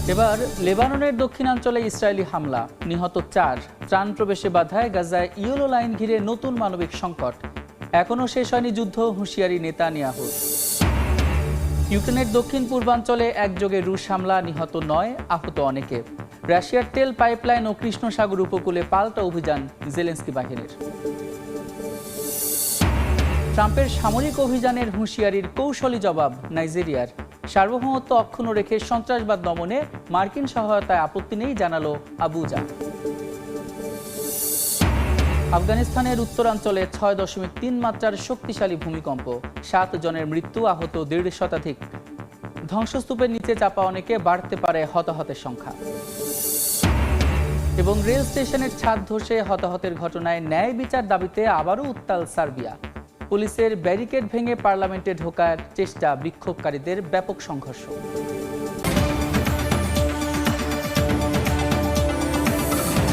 এবার লেবাননের দক্ষিণাঞ্চলে ইসরায়েলি হামলা, নিহত 4, ত্রাণ প্রবেশে বাধায় গাজায় ইয়েলো লাইন ঘিরে নতুন মানবিক সংকট। এখনও শেষ হয়নি যুদ্ধ, হুঁশিয়ারি নেতানিয়াহুর। ইউক্রেনের দক্ষিণ পূর্বাঞ্চলে একযোগে রুশ হামলা, নিহত 9, আহত অনেকে। রাশিয়ার তেল পাইপলাইন ও কৃষ্ণ সাগর উপকূলে পাল্টা অভিযান জেলেনস্কি বাহিনীর। ট্রাম্পের সামরিক অভিযানের হুঁশিয়ারির কৌশলী জবাব নাইজেরিয়ার। সার্বভৌমত্ব অক্ষুণ্ণ রেখে সন্ত্রাসবাদ দমনে মার্কিন সহায়তায় আপত্তি নেই, জানালো আবুজা। আফগানিস্তানের উত্তরাঞ্চলে 6.3 মাত্রার শক্তিশালী ভূমিকম্প, 7 জনের মৃত্যু, আহত 1.5 শতাধিক। ধ্বংসস্তূপের নিচে চাপা অনেকে, বাড়তে পারে হতাহতের সংখ্যা। এবং রেল স্টেশনের ছাদ ধসে হতাহতের ঘটনায় ন্যায় বিচার দাবিতে আবারও উত্তাল সার্বিয়া। পুলিশের ব্যারিকেড ভেঙে পার্লামেন্টে ঢোকার চেষ্টা, বিক্ষোভকারীদের ব্যাপক সংঘর্ষ।